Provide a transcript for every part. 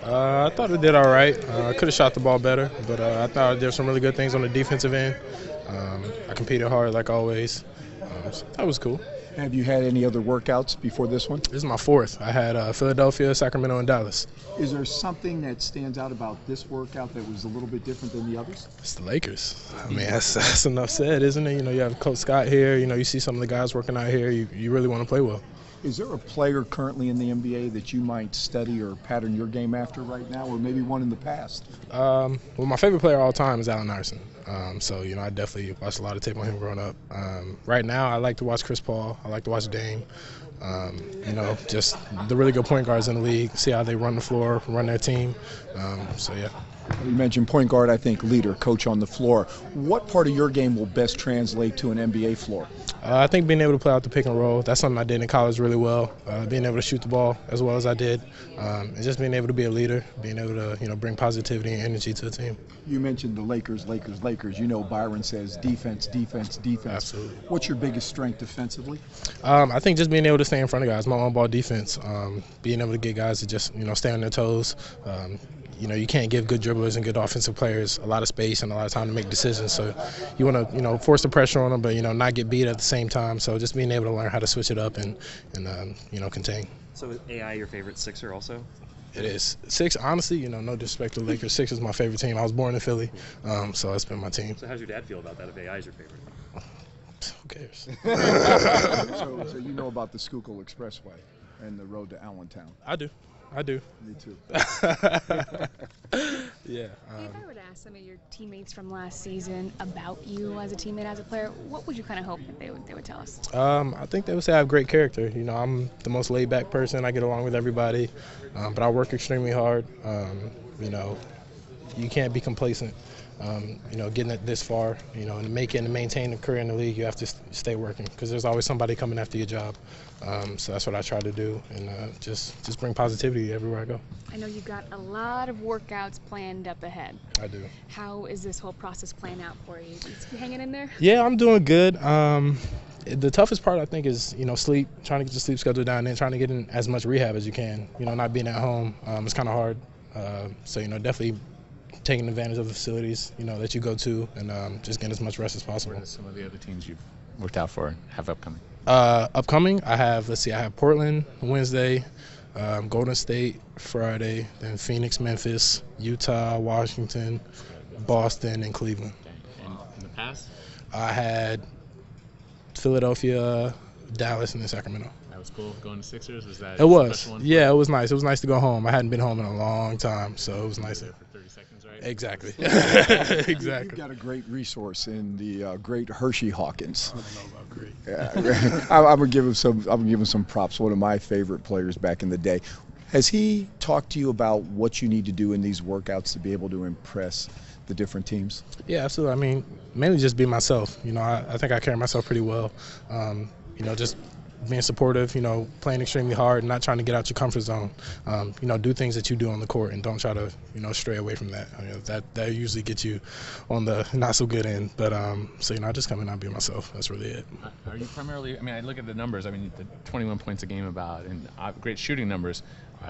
I thought I did all right. I could have shot the ball better, but I thought there were some really good things on the defensive end. I competed hard like always. So that was cool. Have you had any other workouts before this one? This is my fourth. I had Philadelphia, Sacramento, and Dallas. Is there something that stands out about this workout that was a little bit different than the others? It's the Lakers. I mean, that's enough said, isn't it? You have Coach Scott here. You see some of the guys working out here. You really want to play well. Is there a player currently in the NBA that you might study or pattern your game after right now, or maybe one in the past? Well, my favorite player of all time is Allen Iverson. So, I definitely watched a lot of tape on him growing up. Right now, I like to watch Chris Paul. I like to watch Dame. Just the really good point guards in the league, see how they run the floor, run their team. Yeah. You mentioned point guard, I think leader, coach on the floor. What part of your game will best translate to an NBA floor? I think being able to play out the pick and roll, that's something I did in college really well. Being able to shoot the ball as well as I did. And just being able to be a leader, being able to, bring positivity and energy to the team. You mentioned the Lakers. Byron says defense, defense, defense. Absolutely. What's your biggest strength defensively? I think just being able to stay in front of guys, my on-ball defense, being able to get guys to just, stay on their toes. You can't give good dribblers and good offensive players a lot of space and a lot of time to make decisions. So you want to, force the pressure on them, but, not get beat at the same time. So just being able to learn how to switch it up and contain. So is AI your favorite Sixer also? It is. Six, honestly, no disrespect to the Lakers, Six is my favorite team. I was born in Philly, so it's been my team. So how does your dad feel about that if AI is your favorite? Who cares? So you know about the Schuylkill Expressway and the road to Allentown? I do. Me too. Yeah. If I were to ask some of your teammates from last season about you as a teammate, as a player, what would you kind of hope that they would tell us? I think they would say I have great character. I'm the most laid-back person. I get along with everybody, but I work extremely hard. You can't be complacent. Getting it this far, and make it and maintain a career in the league, you have to stay working because there's always somebody coming after your job. So that's what I try to do, and just bring positivity everywhere I go. I know you've got a lot of workouts planned up ahead. I do. How is this whole process playing out for you? You hanging in there? Yeah, I'm doing good. The toughest part, I think, is, sleep, trying to get the sleep schedule down and trying to get in as much rehab as you can. Not being at home, it's kind of hard. So, definitely taking advantage of the facilities, that you go to, and just getting as much rest as possible. What are some of the other teams you've worked out for have upcoming? Upcoming, I have Portland Wednesday, Golden State Friday, then Phoenix, Memphis, Utah, Washington, Boston, and Cleveland. Okay. And in the past? I had Philadelphia, Dallas, and then Sacramento. That was cool. Going to Sixers, was that? It was. Special one? Yeah, it was nice. It was nice to go home. I hadn't been home in a long time, so it was nice. For 30 seconds, right? Exactly. Exactly. You've got a great resource in the great Hershey Hawkins. I don't know about great. Yeah, I'm gonna give him some props. One of my favorite players back in the day. Has he talked to you about what you need to do in these workouts to be able to impress the different teams? Yeah, absolutely. I mean, mainly just be myself. I think I carry myself pretty well. Just being supportive, playing extremely hard, and not trying to get out your comfort zone. Do things that you do on the court and don't try to, stray away from that. That usually gets you on the not so good end. But I just come in and be myself. That's really it. Are you primarily? I look at the numbers. The 21 points a game and great shooting numbers.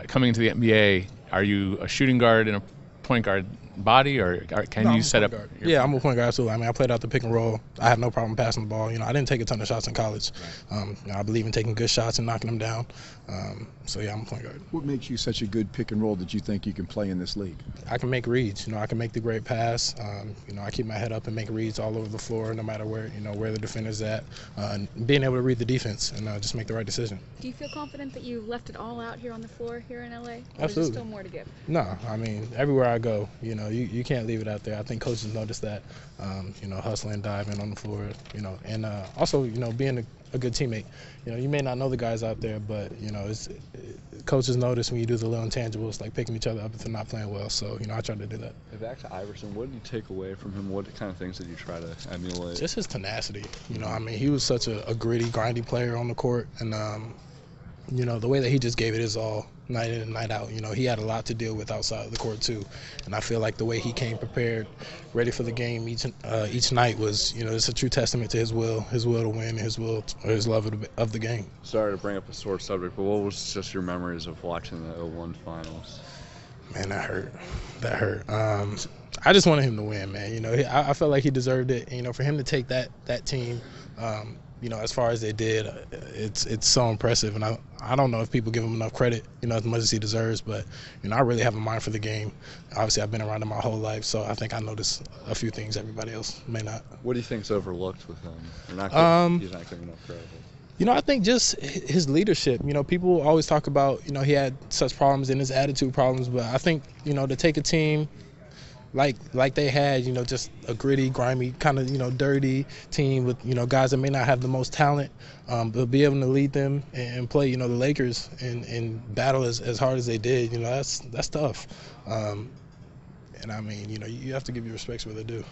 Coming into the NBA, are you a shooting guard and a point guard body, or can you set up? Yeah, I'm a point guard, absolutely. I played out the pick and roll. I have no problem passing the ball. I didn't take a ton of shots in college. Right. I believe in taking good shots and knocking them down. I'm a point guard. What makes you such a good pick and roll that you think you can play in this league? I can make reads. I can make the great pass. I keep my head up and make reads all over the floor, no matter where the defender's at. And being able to read the defense and just make the right decision. Do you feel confident that you left it all out here on the floor here in LA? Or Absolutely. Is there still more to give? No, everywhere I go, you can't leave it out there. I think coaches notice that, hustling, diving on the floor, and also, being a good teammate. You may not know the guys out there, but, coaches notice when you do the little intangibles, like picking each other up if they're not playing well. So, I try to do that. Back to Iverson, what did you take away from him? What kind of things did you try to emulate? Just his tenacity. He was such a gritty, grindy player on the court, and, the way that he just gave it his all, night in and night out. He had a lot to deal with outside of the court too, and I feel like the way he came prepared, ready for the game each night was, it's a true testament to his will to win, his love of the game. Sorry to bring up a sore subject, but what was just your memories of watching the 01 finals? Man, that hurt. That hurt. I just wanted him to win, man. You know, I felt like he deserved it. You know, for him to take that team, you know, as far as they did, it's so impressive. And I don't know if people give him enough credit, you know, as much as he deserves. But, you know, I really have a mind for the game. Obviously, I've been around it my whole life, so I think I notice a few things everybody else may not. What do you think's overlooked with him? Or not he's not getting enough credit. You know, I think just his leadership. You know, people always talk about, you know, he had such problems and his attitude problems, but I think, you know, to take a team like they had, you know, just a gritty, grimy, kind of, you know, dirty team with, you know, guys that may not have the most talent, but be able to lead them and play, you know, the Lakers and battle as hard as they did, you know, that's tough. And I mean, you know, you have to give your respects where they're due.